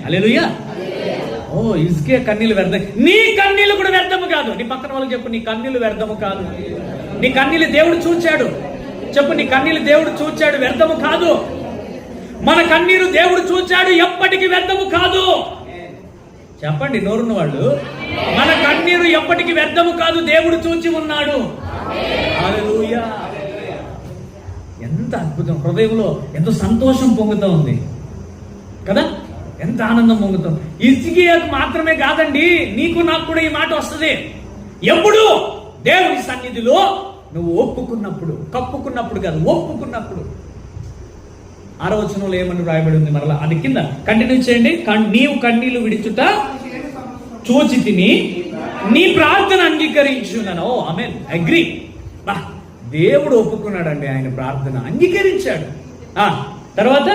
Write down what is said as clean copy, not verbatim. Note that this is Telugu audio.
హల్లెలూయా. ఓ ఇసుకే కన్నీళ్ళు వ్యర్థం. నీ కన్నీళ్ళు కూడా వ్యర్థము కాదు. నీ పక్కన వాళ్ళకి చెప్పు, నీ కన్నీళ్ళు వ్యర్థము కాదు. నీ కన్నీళ్ళు దేవుడు చూచాడు. చెప్పు, నీ కన్నీళ్ళు దేవుడు చూచాడు, వ్యర్థము కాదు. మన కన్నీరు దేవుడు చూచాడు, ఎప్పటికీ వ్యర్థము కాదు. చెప్పండి నోరున్న వాళ్ళు. మన కన్నీరు ఎప్పటికీ వ్యర్థము కాదు, దేవుడు చూచి ఉన్నాడు. హల్లెలూయా. ఎంత అద్భుతం. హృదయంలో ఎంతో సంతోషం పొంగుతూ ఉంది కదా, ఎంత ఆనందం పొంగుతాం. హిజ్కియాకు మాత్రమే కాదండి, నీకు నాకు కూడా ఈ మాట వస్తుంది. ఎప్పుడు దేవుని సన్నిధిలో నువ్వు ఒప్పుకున్నప్పుడు, కప్పుకున్నప్పుడు కాదు, ఒప్పుకున్నప్పుడు. 6వ వచనంలో ఏమని రాయబడి ఉంది మరలా, అది కింద కంటిన్యూ చేయండి. నీవు కన్నీళ్లు విడిచుట చూచి తిని నీ ప్రార్థన అంగీకరించున్నాను. ఓ ఆమేన్, అగ్రీ. దేవుడు ఒప్పుకున్నాడండి, ఆయన ప్రార్థన అంగీకరించాడు. తర్వాత